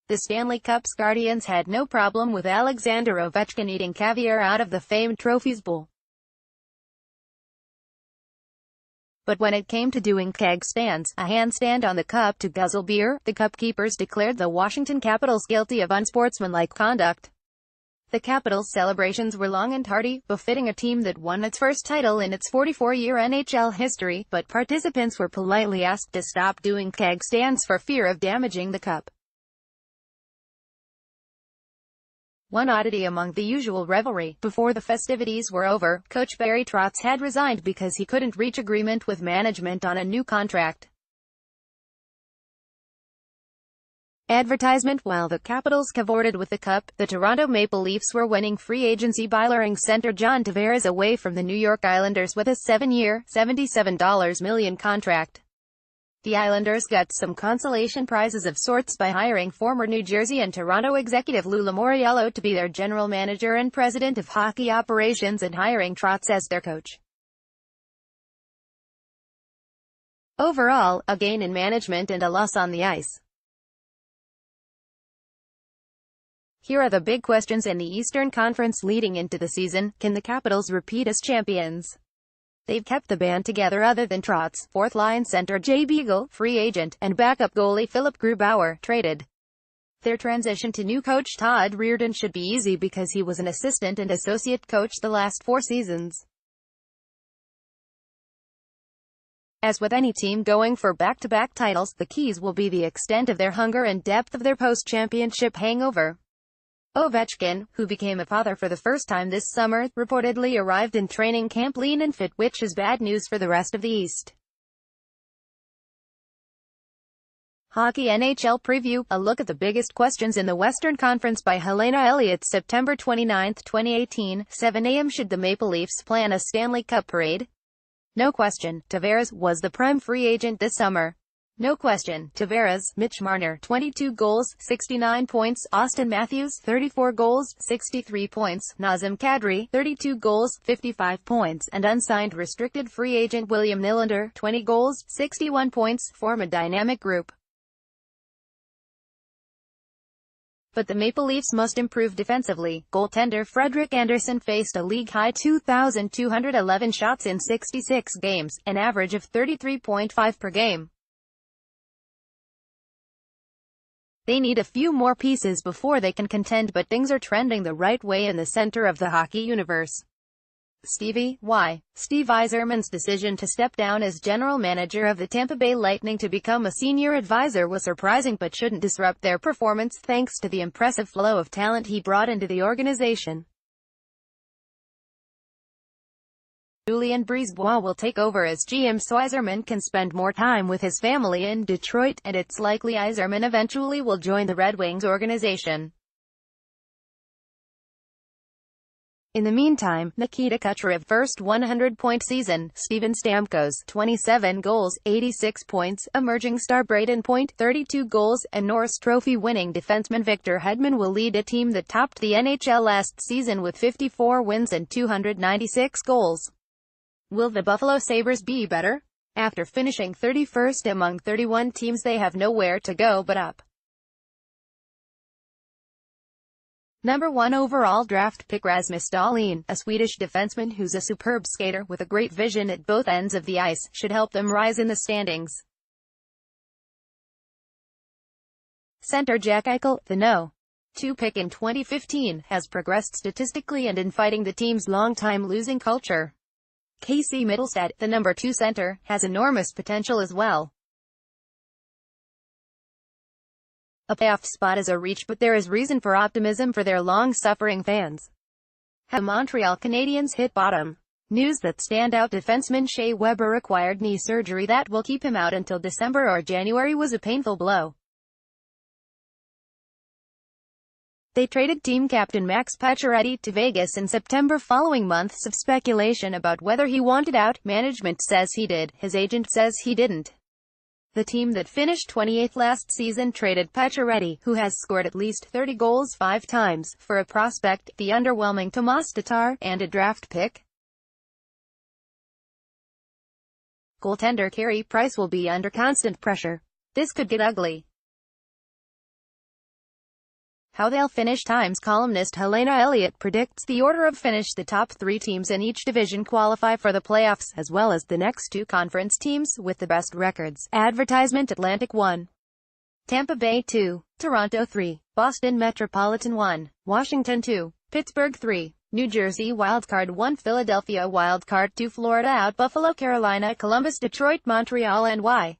The Stanley Cup's Guardians had no problem with Alexander Ovechkin eating caviar out of the famed trophies bowl. But when it came to doing keg stands, a handstand on the cup to guzzle beer, the cup keepers declared the Washington Capitals guilty of unsportsmanlike conduct. The Capitals' celebrations were long and hearty, befitting a team that won its first title in its 44-year NHL history, but participants were politely asked to stop doing keg stands for fear of damaging the cup. One oddity among the usual revelry: before the festivities were over, coach Barry Trotz had resigned because he couldn't reach agreement with management on a new contract. Advertisement: while the Capitals cavorted with the cup, the Toronto Maple Leafs were winning free agency by luring center John Tavares away from the New York Islanders with a 7-year, $77 million contract. The Islanders got some consolation prizes of sorts by hiring former New Jersey and Toronto executive Lou Lamoriello to be their general manager and president of hockey operations, and hiring Trotz as their coach. Overall, a gain in management and a loss on the ice. Here are the big questions in the Eastern Conference leading into the season. Can the Capitals repeat as champions? They've kept the band together other than Trotz, fourth-line center Jay Beagle, free agent, and backup goalie Philip Grubauer, traded. Their transition to new coach Todd Reirden should be easy because he was an assistant and associate coach the last 4 seasons. As with any team going for back-to-back titles, the keys will be the extent of their hunger and depth of their post-championship hangover. Ovechkin, who became a father for the first time this summer, reportedly arrived in training camp lean and fit, which is bad news for the rest of the East. Hockey NHL Preview, a look at the biggest questions in the Western Conference by Helena Elliott. September 29, 2018, 7 a.m. Should the Maple Leafs plan a Stanley Cup parade? No question, Tavares was the prime free agent this summer. No question, Tavares. Mitch Marner, 22 goals, 69 points. Austin Matthews, 34 goals, 63 points. Nazem Kadri, 32 goals, 55 points. And unsigned restricted free agent William Nylander, 20 goals, 61 points, form a dynamic group. But the Maple Leafs must improve defensively. Goaltender Frederik Andersen faced a league-high 2,211 shots in 66 games, an average of 33.5 per game. They need a few more pieces before they can contend, but things are trending the right way in the center of the hockey universe. Stevie, why? Steve Yzerman's decision to step down as general manager of the Tampa Bay Lightning to become a senior advisor was surprising but shouldn't disrupt their performance thanks to the impressive flow of talent he brought into the organization. Julien Brisebois will take over as GM so Yzerman can spend more time with his family in Detroit, and it's likely Yzerman eventually will join the Red Wings organization. In the meantime, Nikita Kucherov first 100-point season, Steven Stamkos 27 goals, 86 points, emerging star Braden Point 32 goals, and Norris Trophy-winning defenseman Victor Hedman will lead a team that topped the NHL last season with 54 wins and 296 goals. Will the Buffalo Sabres be better? After finishing 31st among 31 teams, they have nowhere to go but up. Number 1 overall draft pick Rasmus Dahlin, a Swedish defenseman who's a superb skater with a great vision at both ends of the ice, should help them rise in the standings. Center Jack Eichel, the No. 2 pick in 2015, has progressed statistically and in fighting the team's long-time losing culture. Casey Mittelstadt, the number 2 center, has enormous potential as well. A playoff spot is a reach, but there is reason for optimism for their long-suffering fans. Have the Montreal Canadiens hit bottom? News that standout defenseman Shea Weber required knee surgery that will keep him out until December or January was a painful blow. They traded team captain Max Pacioretty to Vegas in September following months of speculation about whether he wanted out. Management says he did, his agent says he didn't. The team that finished 28th last season traded Pacioretty, who has scored at least 30 goals 5 times, for a prospect, the underwhelming Tomas Tatar, and a draft pick. Goaltender Carey Price will be under constant pressure. This could get ugly. How they'll finish. Times columnist Helena Elliott predicts the order of finish. The top 3 teams in each division qualify for the playoffs, as well as the next 2 conference teams with the best records. Advertisement. Atlantic 1, Tampa Bay 2, Toronto 3, Boston Metropolitan 1, Washington 2, Pittsburgh 3, New Jersey Wildcard 1, Philadelphia Wildcard 2, Florida out, Buffalo, Carolina, Columbus, Detroit, Montreal, NY,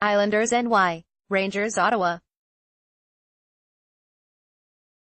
Islanders, NY, Rangers, Ottawa.